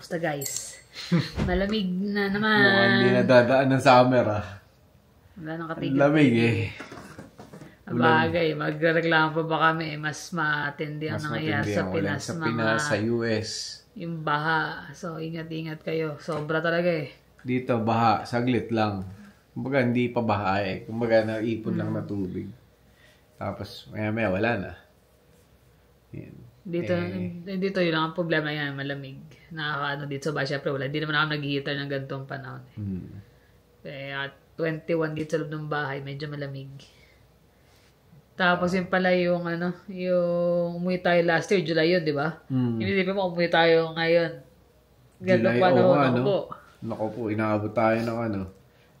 Kamusta guys? Malamig na naman. Mukhang hindi na dadaan ng summer Wala nang Ang katigil. lamig Bagay, magreklamo pa ba kami? Mas matindi ang Mas nangyayari matindi sa ang ulan Pinas. sa Pinas, sa US. Yung baha. So, ingat-ingat kayo. Sobra talaga Dito, baha. Saglit lang. Kumbaga, hindi pa baha Kumbaga, naipon lang na tubig. Tapos, maya-maya, wala na. Yan. Dito yun lang ang problema yan, malamig. Nakakaano dito sa bahay. Siyempre, wala. Hindi naman ako nag-heater ng ganitong panahon. Kaya 21 dito sa loob ng bahay, medyo malamig. Tapos yun pala yung yung umuwi tayo last year, July yun, di ba? Hindi mo umuwi tayo ngayon. Gandang panahon po. Naku po, inaabot tayo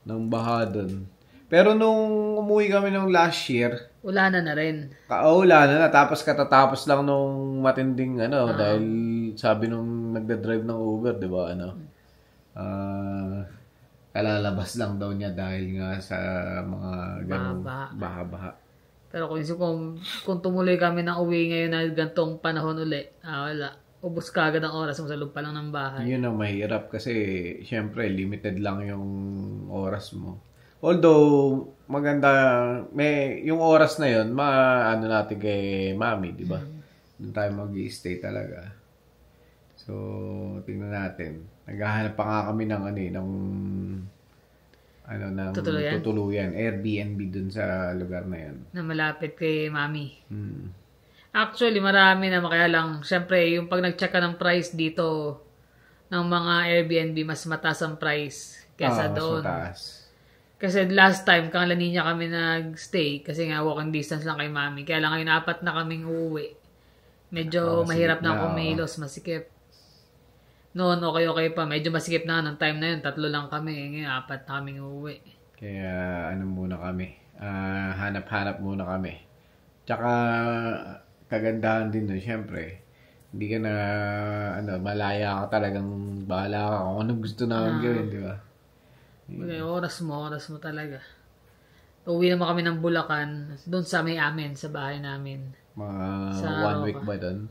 ng baha doon. Pero nung umuwi kami nung last year, Ulanan na rin. Kaulanan na. Tapos katatapos lang nung matinding dahil sabi nung nagda-drive ng Uber, di ba, kalalabas lang daw niya dahil nga sa mga ganong baha-baha. Pero kung tumuloy kami ng uwi ngayon na gantong panahon uli, wala. Ubus ka agad ang oras mo sa loob pa lang ng bahay. Yun ang mahirap kasi syempre limited lang yung oras mo. Although maganda yung oras na yun, natin kay Mami, di ba? Doon tayo mag-i-stay talaga. So, tingnan natin. Naghahanap pa nga kami ng tutuluyan. Airbnb dun sa lugar na yun. Na malapit kay Mami. Actually, marami naman. Kaya lang, syempre, yung pag nag-check ka ng price dito ng mga Airbnb, mas mataas ang price kesa doon. Mas mataas. Kasi last time, kang La Nina kami nag-stay kasi nga walking distance lang kay Mami. Kaya lang ngayon, 4 na kaming uuwi. Medyo mahirap na kumilos, masikip. Noon, okay pa. Medyo masikip na ng time na yun. 3 lang kami. Ngayon, 4 na kaming uuwi. Kaya, muna kami? Hanap-hanap muna kami. Tsaka, kagandahan din nun, syempre. Hindi ka na, malaya ka talagang bahala ka kung anong gusto namin gawin, di ba? Okay, oras mo talaga. Uwi naman kami ng Bulacan, doon sa sa bahay namin. Mga sa 1 week ba doon?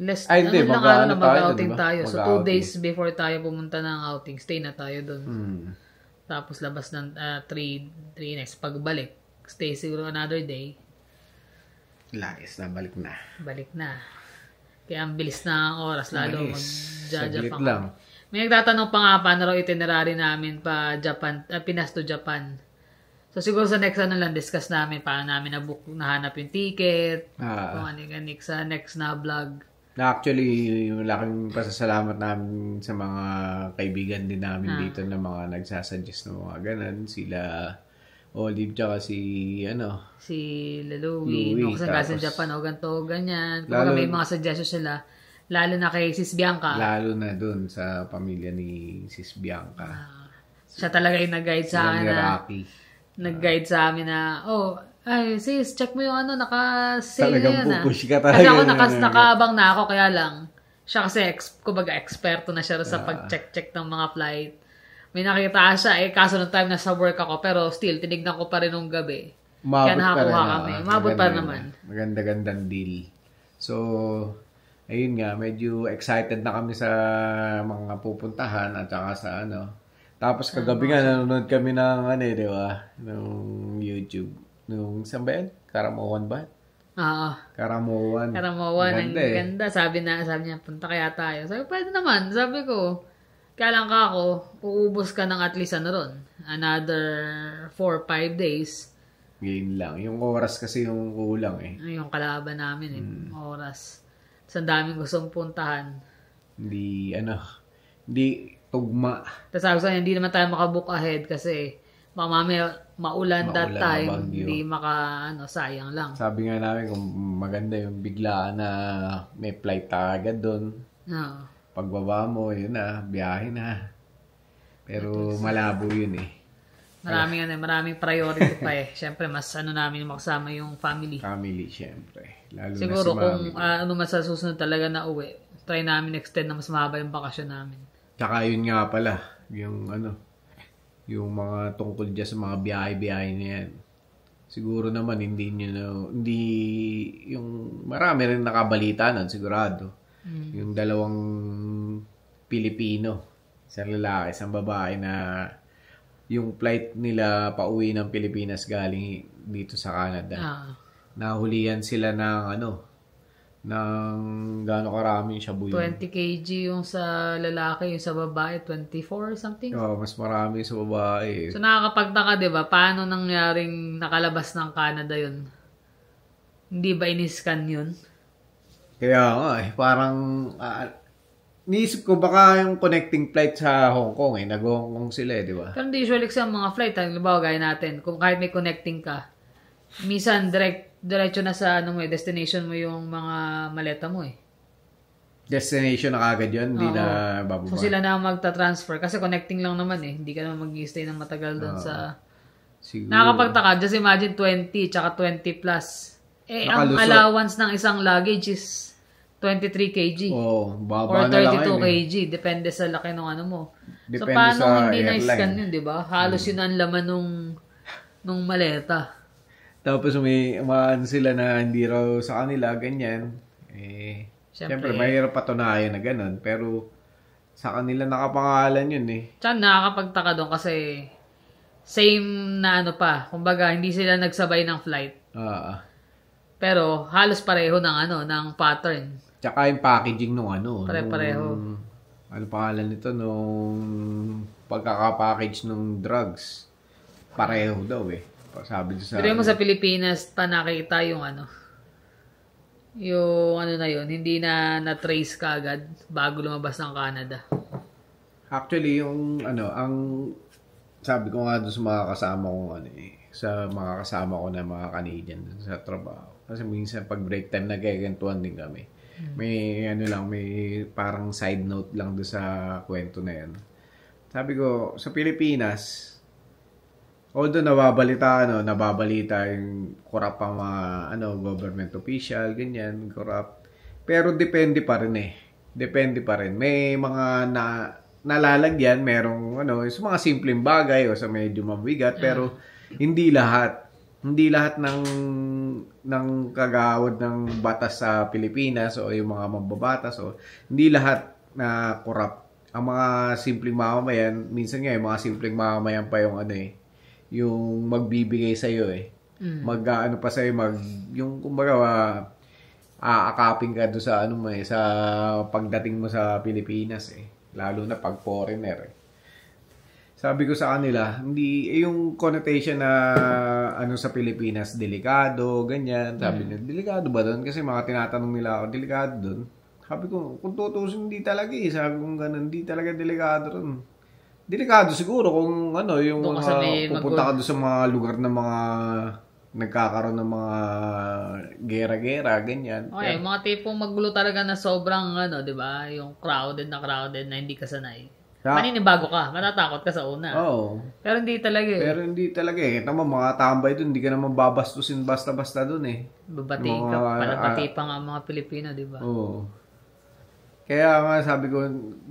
Hindi. Mag-outing tayo. So, 2 days before tayo pumunta ng outing, stay na tayo doon. Tapos labas ng 3 next. Pagbalik, stay siguro another day. Layas na, balik na. Balik na. Kaya ang bilis na ang oras, lalo mag-Japan lang. May nagtatanong pa nga paano raw itinerary namin pa Japan, Pinas to Japan. So siguro sa next lang discuss namin paano namin nahanap yung ticket, kung ano sa next na vlog. Actually, malaking pasasalamat namin sa mga kaibigan din namin dito na mga nagsasuggest ng mga ganun. Sila Olive tsaka si Louie. Kasi sa Japan o ganito, ganyan. Kung may mga suggestions sila, lalo na kay Sis Bianca. Lalo na dun sa pamilya ni Sis Bianca. Siya talaga yung nag-guide sa akin nag-guide sa amin na, sis, check mo yung naka-sale na yan. Pupush ka talaga. Kasi ako nakaabang na ako, kaya lang. Siya kasi, kumbaga, eksperto na siya sa pag-check ng mga flight. May nakita siya, kaso nung time nasa work ako, pero still, tinignan ko pa rin nung gabi. Kaya nakakuha kami. Umabot pa naman. Maganda-gandang deal. So, ayun nga, medyo excited na kami sa mga pupuntahan at saka sa Tapos kagabi nga nanonood kami ng di ba? Nung YouTube. Nung saan ba yan? Karamoan ba? Oo. Karamoan. Ang ganda. Sabi niya, punta kaya tayo. Sabi, pwede naman. Sabi ko, kaya lang uubos ka ng at least ron. Another 4-5 days. Ngayon lang. Yung oras kasi yung kulang Yung kalaban namin oras. Sa daming gustong puntahan. Hindi tugma. Tapos sabi ko hindi naman tayo makabook ahead kasi maulan that time. Bagyo. Hindi sayang lang. Sabi nga namin kung maganda yung biglaan na may flight agad doon. No. Pagbaba mo, yun biyahe na. Pero malabo yun Maraming priority pa Siyempre, mas namin makasama yung family. Family, siyempre. Lalo siguro na si kung mas sa susunod talaga na uwi, try namin extend na mas mahaba yung bakasyon namin. Tsaka yun nga pala, yung yung mga tungkol dyan sa mga biyahe-biyahe na yan. Siguro naman hindi yung marami rin nakabalita nun, sigurado. Yung dalawang Pilipino. Isang lalaki, isang babae na yung flight nila pauwi ng Pilipinas galing dito sa Canada. Nahulihan sila ng ng gaano karaming shabu yun. 20 kg yung sa lalaki, yung sa babae, 24 something? Mas marami sa babae. So nakakapagtaka, di ba? Paano nangyaring nakalabas ng Canada yun? Hindi ba iniscan yun? Kaya nga parang niisip ko baka yung connecting flight sa Hong Kong nag-Hong Kong sila di ba? Pero hindi usually sa mga flight, halimbawa gaya natin, kung kahit may connecting ka, minsan diretso na sa destination mo yung mga maleta mo Destination na kagad yun, hindi na bababa. So sila na magta-transfer kasi connecting lang naman hindi ka naman mag-i-stay ng matagal doon sa... Siguro. Nakakapagtaka, just imagine 20 tsaka 20 plus. Ang allowance ng isang luggage is 23 kg. Baba or 32 kg. Depende sa laki ng mo. Depende so paano sa hindi airline. na-scan yun, di ba? Halos yun ang laman nung maleta. Tapos may umaan sila na hindi raw sa kanila, ganyan. Siyempre, mahirap patunayan na ganun. Pero sa kanila nakapangalan yun Tsaka nakakapagtaka doon kasi same na kumbaga hindi sila nagsabay ng flight. Pero halos pareho ng pattern. Tsaka yung packaging nung Pare-pareho. Ano pangalan nito nung pagkakapackage ng drugs. Pareho daw Sabi sa pero mo sa Pilipinas pa nakita yung yung na yun, hindi na-trace ka agad bago lumabas ng Canada. Actually, yung ang sabi ko nga doon sa mga kasama ko sa mga kasama ko na mga Canadian dun sa trabaho. Kasi minsan pag break time nagkakantuan din kami. May may parang side note lang doon sa kwento na yan. Sabi ko, sa Pilipinas, although nababalita yung corrupt ang mga government official, ganyan, corrupt. Pero depende pa rin Depende pa rin. May mga nalalagyan, merong sa mga simpleng bagay o sa medyo mabigat, pero hindi lahat. Hindi lahat ng kagawad ng batas sa Pilipinas o yung mga mambabatas hindi lahat na corrupt. Ang mga simpleng mamamayan, minsan nga yung mga simpleng mamamayan pa yung yung magbibigay sa iyo Mag-ano pa sa iyo, yung kumbaga aakapin ka do sa sa pagdating mo sa Pilipinas lalo na pag foreigner Sabi ko sa kanila, hindi yung connotation na sa Pilipinas delikado, ganyan. Sabi nila, delikado ba doon? Kasi mga tinatanong nila ako, delikado doon. Sabi ko, kung tutusin, hindi talaga Sabi ko ganun, hindi talaga delikado doon. Delikado siguro kung yung pupunta ka doon sa mga lugar na mga nagkakaroon ng mga gera-gera, ganyan. Okay, mga tipong magulo talaga na sobrang di ba? Yung crowded na hindi ka sanay. Maninibago ka, matatakot ka sa una. Pero hindi talaga Tama, mga tambay doon, hindi ka naman babastusin basta-basta doon Babati ka, palabati pa nga mga Pilipino, di ba? Kaya nga sabi ko,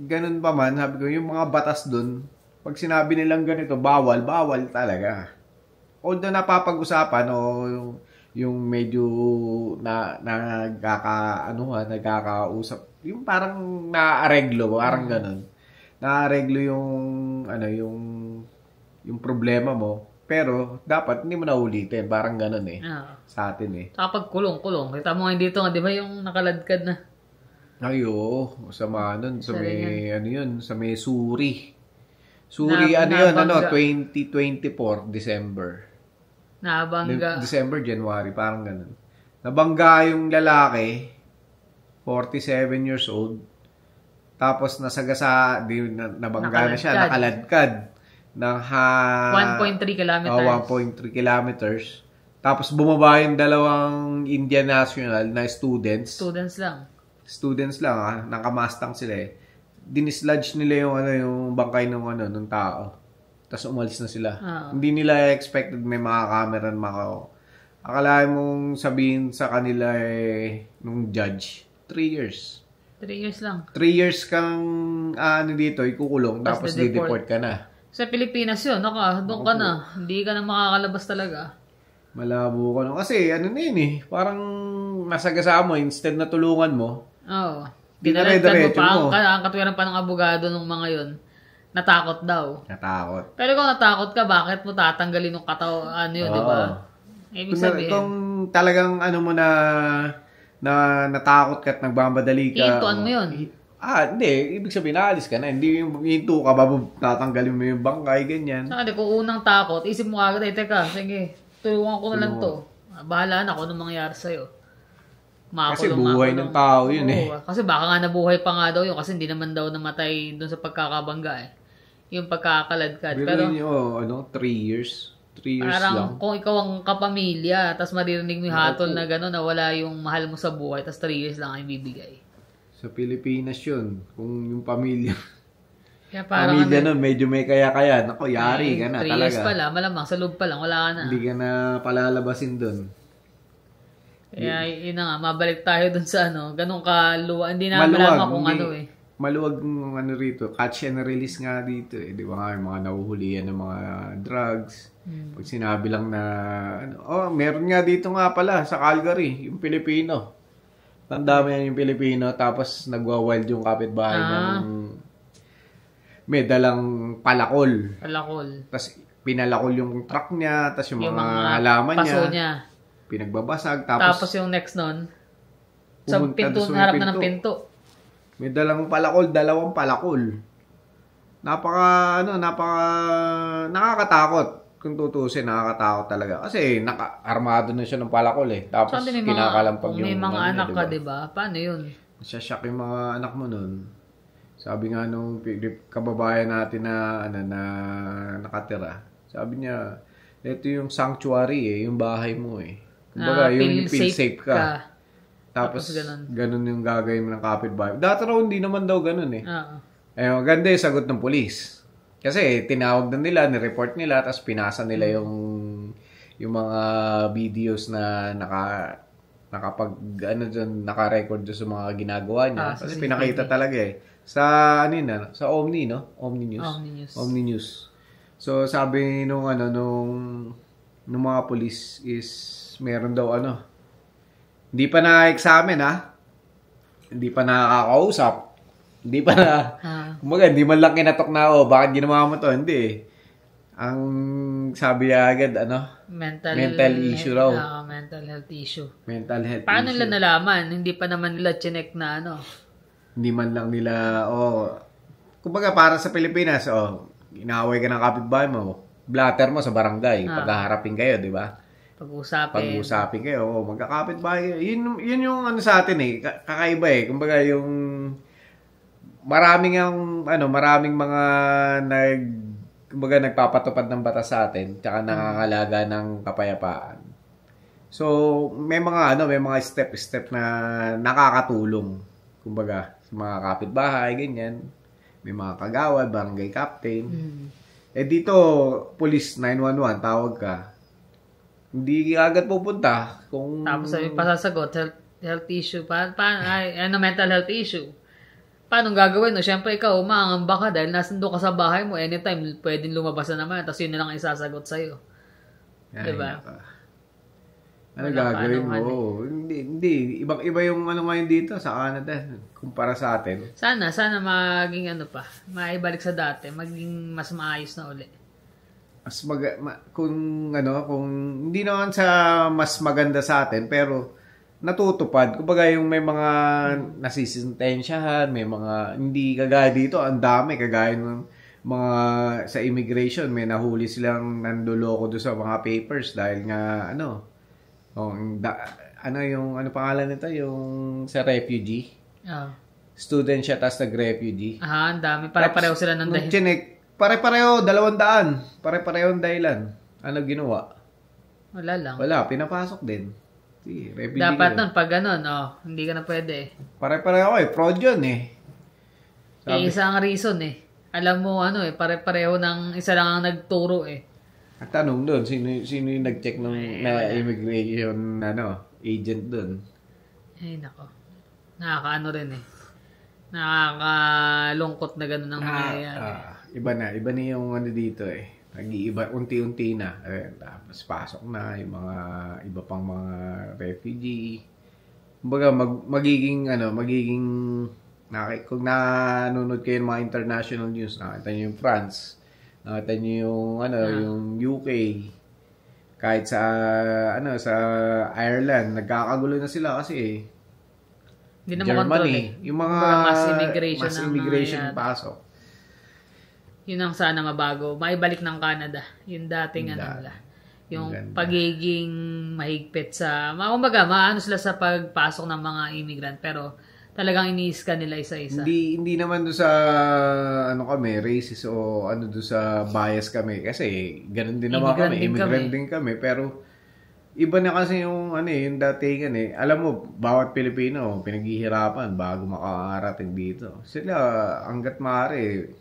ganun pa man, sabi ko, yung mga batas doon, pag sinabi nilang ganito, bawal talaga. Although napapag-usapan yung medyo nagkakausap, yung parang naareglo, parang ganun. Naareglo yung problema mo, pero dapat hindi mo na ulitin, parang ganun sa atin Kapag kulong. Kita mo nga dito nga, di ba yung nakaladkad na? Ay, oo. Sama nun. Sa may, sa may Suri. Suri, 2024, December. Nabangga. December, January, parang ganun. Nabangga yung lalaki, 47 years old. Tapos nabangga na siya, nakaladkad. 1.3 kilometers. 1.3 kilometers. Tapos bumaba yung dalawang Indian national na students. Students lang nakamastang sila Dinisludge nila yung bangkay ng tao. Tapos umalis na sila. Hindi nila expected may mga camera na akalain mong sabihin sa kanila nung judge, 3 years. 3 years lang. 3 years kang dito, ikukulong, tapos di-deport ka na. Sa Pilipinas yun, doon ka na. Hindi ka na makakalabas talaga. Malabo ka na. Kasi, parang nasagasaan mo, instead na tulungan mo, Dinalagyan mo pa. Ang katwiran pa ng abogado ng mga yon. Natakot daw. Natakot. Pero kung natakot ka, bakit mo tatanggalin yung ano yun, di ba? Ibig sabihin. Kung talagang ano mo na natakot ka at nagmamadali ka. Iintuan mo yun. Hindi. Ibig sabihin, naalis ka na. Hindi yung hinto ka, tatanggalin mo yung bangkay, ganyan. Saka kung unang takot, isip mo agad, teka, sige, tulungan ko na lang to. Bahala na kung anong mangyari sa'yo. Kasi buhay ng tao yun Kasi baka nga nabuhay pa nga daw yun kasi hindi naman daw namatay doon sa pagkakabangga Yung pagkakaladkad. Pero yun 3 years. 3 years parang lang. Kung ikaw ang kapamilya, tapos maririnig mo yung hatol na gano'n na wala yung mahal mo sa buhay, tapos 3 years lang ang bibigay. Sa Pilipinas yun. Kung yung pamilya. Kaya parang pamilya nun, medyo may kaya-kaya. Naku, yari ka na 3 talaga. 3 years pala, malamang sa loob pa lang, wala ka na. Hindi ka na palalabasin dun. Kaya yun na nga, mabalik tayo dun sa ganun kaluwa. Hindi na malaman kung Maluwag ng rito. Catch and release nga dito Di ba nga, yung mga nahuhulihan ng mga drugs. Pag sinabi lang na, meron nga dito nga pala sa Calgary, yung Pilipino. Tanda mo yan yung Pilipino, tapos nagwa-wild yung kapitbahay ng may dalang palakol. Tapos pinalakol yung truck niya, tapos yung mga halaman niya. Pinagbabasag. Tapos yung next nun, sa pinto, harap na ng pinto. May dalang palakol, 2 palakol. Nakakatakot. Kung tutusin, nakakatakot talaga. Kasi armado na siya ng palakol Tapos kinakalampag yung may mga anak ka, diba? Paano yun? Masasyak yung mga anak mo nun. Sabi nga nung kababayan natin na nakatira. Sabi niya, ito yung sanctuary yung bahay mo Kumbaga, yung feel safe ka. Tapos ganun yung gagawin mo ng kapitbahay. Dati raw hindi naman daw ganun maganda yung sagot ng pulis. Kasi tinawag na nila, nireport nila, tapos pinasa nila yung mga videos na naka-record doon sa mga ginagawa niya. Kasi pinakita talaga sa sa Omni, no? Omni News. So sabi nung mga pulis is meron daw hindi pa na-examine hindi pa nakakausap, hindi pa na kumbaga hindi man lang kinatok na bakit ginawa mo to, hindi ang sabi agad mental issue raw. Mental health issue. Paano nila nalaman? Hindi pa naman nila chinek na hindi man lang nila kumbaga para sa Pilipinas inaaway ka ng kapitbahay mo, blatter mo sa barangay, paghaharapin kayo, di ba? Pag-usapin kayo, magkakapitbahay kayo. Yun yung sa atin kakaiba kumbaga yung maraming mga kumbaga nagpapatupad ng batas sa atin, tsaka nangangalaga ng kapayapaan. So, may mga step na nakakatulong. Kumbaga, sa mga kapitbahay, ganyan. May mga kagawad, barangay captain. Dito, police 911, tawag ka. Hindi agad pupunta. Tapos sabi pasasagot, health issue. Mental health issue. Paano gagawin? Siyempre ikaw, maangamba ka dahil nasundo ka sa bahay mo. Anytime, pwedeng lumabas na naman. Tapos yun na lang isasagot sa'yo. Diba? Ano gagawin mo? Hindi. Ibang-iba yung ngayon dito sa Canada kumpara sa atin. Sana maging maibalik sa dati. Maging mas maayos na uli. Kung hindi naman sa mas maganda sa atin, pero natutupad. Kumbaga yung may mga nasisintensyahan, may mga hindi kagaya dito, ang dami kagaya ng mga sa immigration, may nahuli silang nandoloko doon sa mga papers dahil nga yung pangalan nito, yung sa refugee. Student siya tapos nag-refugee. Ang dami. Pare-pareho sila ng dahil. Pare-pareho, 200. Pare-pareho ang dahilan. Ano ginawa? Wala lang. Wala, pinapasok din. Dapat nun, pag ganun, hindi ka na pwede. Pare-pareho fraud yun Isa ang reason Alam mo, pare-pareho ng isa lang ang nagturo At tanong doon, sino yung nag-check ng immigration agent doon? Nako. Nakakaano rin Nakakalungkot na gano'n ang nangyayari. Iba na yung dito nag-iiba, unti-unti na. Tapos pasok na yung mga iba pang mga refugee. Kumbaga magiging Kung nanonood kayo ng mga international news, nakita nyo yung France, nakita nyo yung, yung UK, kahit sa, sa Ireland, nagkakagulo na sila kasi Hindi na makontrol Yung mga mass immigration pasok. Yun ang sana mabago. Maibalik ng Canada. Yung dating nila. Yung pagiging mahigpit sa, kumbaga, maano sila sa pagpasok ng mga immigrant, pero talagang ini-scan nila isa-isa. Hindi naman doon sa kami, racist o doon sa bias kami kasi ganun din naman kami, immigrant din kami, pero iba na kasi yung yung datingan Alam mo, bawat Pilipino pinaghihirapan bago makakarating dito. Sila hangga't maaari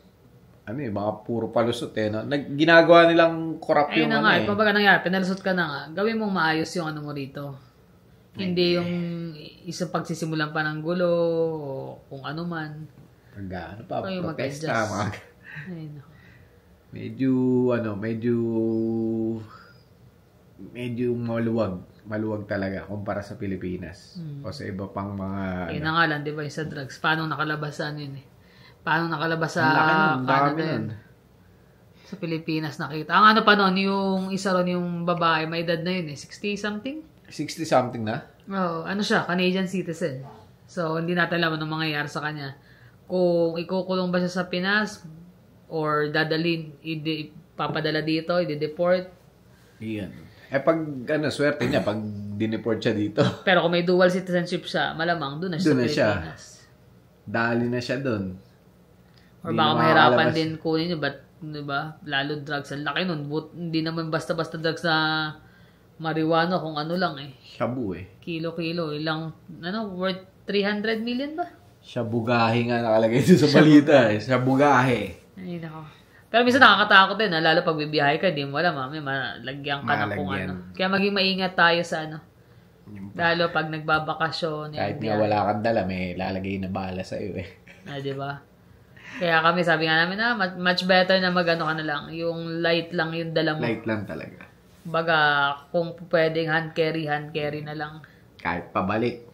baka puro palusot no? Ginagawa nilang corrupt yung kumbaga nangyari, pinalusot ka na nga, gawin mong maayos yung mo rito. Hindi yung isang pagsisimulan pa ng gulo o kung ano man. Protesta. Medyo maluwag talaga kumpara sa Pilipinas. O sa iba pang mga... Yun na nga lang, di ba, yung sa drugs. Paano nakalabas yun Paano nakalabas sa Canada yun? Sa Pilipinas nakita. Ang pa noon, yung isa ron yung babae, may edad na yun 60-something? 60-something na? Oo. Siya? Canadian citizen. So, hindi natin alam anong mangyayari sa kanya. Kung ikukulong ba siya sa Pinas or dadalhin, papadala dito, i-deport. Iyan. Pag, swerte niya, pag dineport siya dito. Pero kung may dual citizenship siya, malamang doon na siya sa Pilipinas. Dali na siya doon. Or baka mahirapan din kunin niyo, diba? Lalo drugs. Ang laki nun. Hindi naman basta-basta drugs na marijuana kung lang Shabu Kilo-kilo. Ilang, worth 300 million ba? Shabugahe nga nakalagay doon sa balita Shabugahe. Ay, nako. Pero minsan nakakatakot din lalo pag bibiyahe ka, di mo alam, may malagyan ka na kung Kaya maging maingat tayo sa lalo pag nagbabakasyon. Kahit nga wala kang dala, may lalagay na bala sa iyo di ba? Kaya kami, sabi nga namin much better na ka na lang. Yung light lang yung dala mo. Light lang talaga. Baga, kung pwedeng hand carry na lang. Kahit pabalik.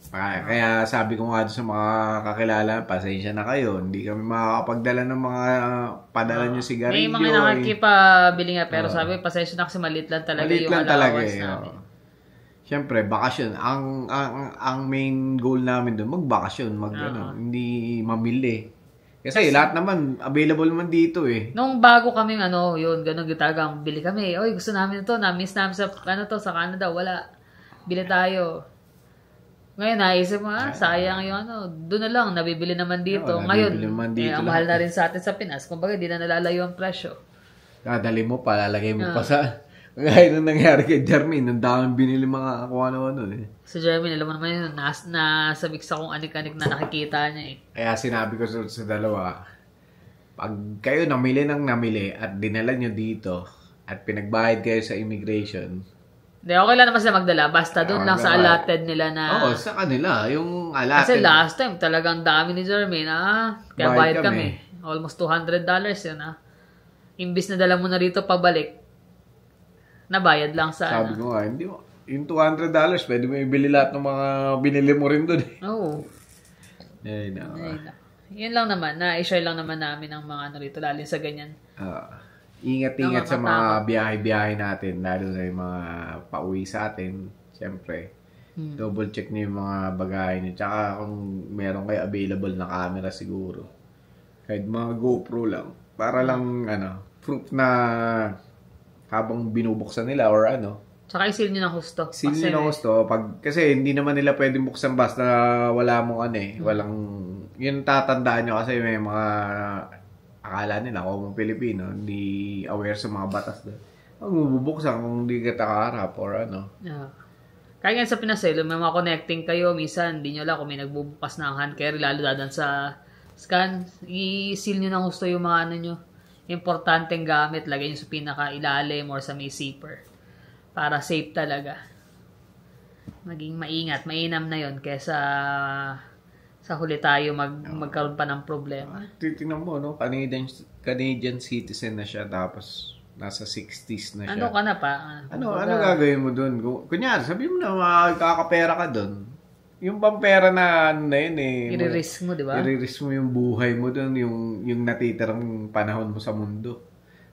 Kaya sabi ko nga sa mga kakilala, pasensya na kayo. Hindi kami makakapagdala ng mga padala nyo sigarilyo. May mga nakakipabili nga, pero sabi, pasensya na kasi maliit lang talaga yung allowance namin. Siyempre, bakasyon. Ang main goal namin doon, magbakasyon. Hindi mamili. Kasi lahat naman, available naman dito Nung bago kami, yun, ganun gitagang, bili kami. Oy, gusto namin ito, na-miss namin sa, sa Canada, wala. Bili tayo. Ngayon, naisip mo, sayang yung doon na lang, nabibili naman dito. Ngayon, ang mahal na rin sa atin sa Pinas. Kumbaga, di na nalalayo ang presyo. Dadali mo pa, lalagay mo pa sa... Gaya nung nangyari kay Jermaine, ang daming binili mga kung ano-ano Sa Jermaine, alam mo naman yun, nasabik sa kung anik-anik na nakikita niya Kaya sinabi ko sa dalawa, pag kayo namili at dinala nyo dito at pinagbayad kayo sa immigration, okay lang naman sila magdala, basta doon lang sa allotted nila na... Oo, sa kanila, yung allotted. Kasi last time, talagang dami ni Jermaine, kaya bayad kami. Almost $200 yun, Imbis na dala mo na rito pabalik, nabayad lang sa Sabi ko nga, hindi mo. Yung $200, pwede mo ibili lahat ng mga binili mo rin doon Oo. Ay, Yun lang naman, na-share lang naman namin ang mga rito, lalo sa ganyan. Ingat-ingat sa mga biyahe-biyahe natin, lalo sa yung mga pauwi sa atin. Siyempre, double check niyo yung mga bagay niyo. Tsaka kung meron kayo available na camera siguro. Kahit mga GoPro lang. Para lang, proof na habang binubuksan nila or Tsaka isil nyo ng husto. Seal nyo ng husto. Kasi hindi naman nila pwedeng buksan basta wala mong walang, yun tatandaan nyo kasi may mga akala nila kung Pilipino, hindi aware sa mga batas doon. Ang bubuksan kung hindi ka takaharap or Kaya nga sa Pinas, may mga connecting kayo, minsan hindi nyo lang kung may nagbubukas na ang hand carry, lalo dadan sa scan, i-seal nyo ng husto yung mga nyo. Importanteng gamit, lagay nyo sa pinaka-ilalim or sa may zipper. Para safe talaga. Maging maingat, mainam na yon kesa sa huli tayo magkaroon pa ng problema. Titingnan mo, Canadian citizen na siya, tapos nasa 60s na siya. Ano ka na pa? Ano gagawin mo doon? Kunyari, sabi mo na makakapera ka doon. yung pampera na ano na yun eh. I-risk mo, di ba? I-risk mo yung buhay mo doon, yung natitirang panahon mo sa mundo.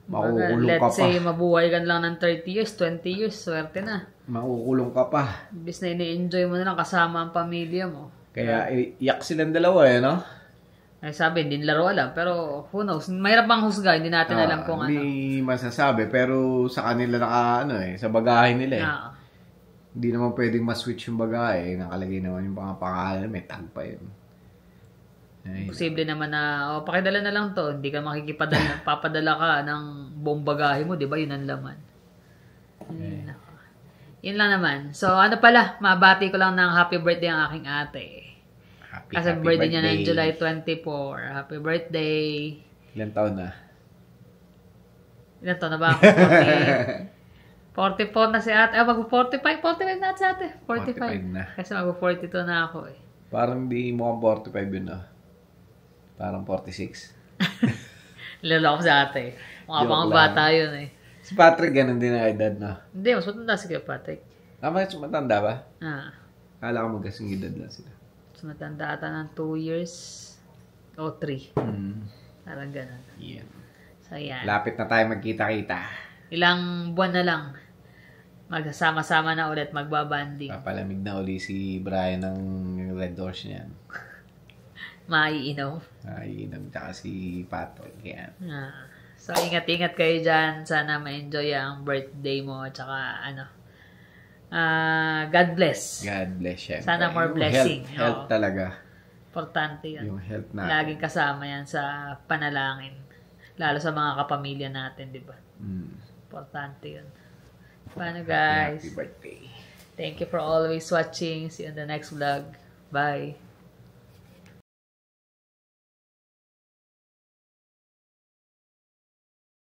Makukulong ka pa. Let's say, mabuhay ka lang ng 30 years, 20 years, swerte na. Makukulong ka pa. Imbis na ini-enjoy mo na lang kasama ang pamilya mo. Kaya iyak silang dalawa eh, no? Ay sabi, hindi nila alam. Pero who knows? Mahirap bang husga? Hindi natin alam kung ano. Hindi masasabi. Pero sa kanila sa bagahe nila eh. Hindi naman pwedeng ma-switch yung bagahe. Nakalagay naman yung pangalan. May tag pa yun. Ay, posible naman na, pakidala na lang to. Hindi ka makikipadala. Papadala ka ng buong bagahe mo. Di ba? Yun ang laman. Yun lang naman. So, ano pala? Mabati ko lang ng happy birthday ang aking ate. Kasi birthday niya na July 24. Happy birthday. Ilan taon na? Ilan taon na ba ako? 44 na si ate. Mag-45. 45 na si ate. 45 na. Kasi mag-42 na ako eh. Parang di mukhang 45 yun ah. Parang 46. Lalo ako sa ate. Mga bata yun eh. Si Patrick ganun din ang edad na. Hindi, mas matanda si Patrick. Mas matanda ba? Kala ko magkasing edad lang sila. Mas matanda ata ng 2 years o 3. Parang ganun. Yeah. So, yan. Lapit na tayo magkita-kita. Ilang buwan na lang. Magsasama-sama na ulit, magbabanding. Papalamig na uli si Brian ng Red Doors niyan. Maiinom. Maiinom tsaka si Patrick. Yan. So, ingat-ingat kayo dyan. Sana ma-enjoy ang birthday mo. Tsaka, God bless. God bless, syempre. Sana more blessing. Health talaga. Importante yan. Yung health natin. Laging kasama yan sa panalangin. Lalo sa mga kapamilya natin, di ba? Importante yun. Paano, guys? Happy birthday. Thank you for always watching. See you in the next vlog. Bye.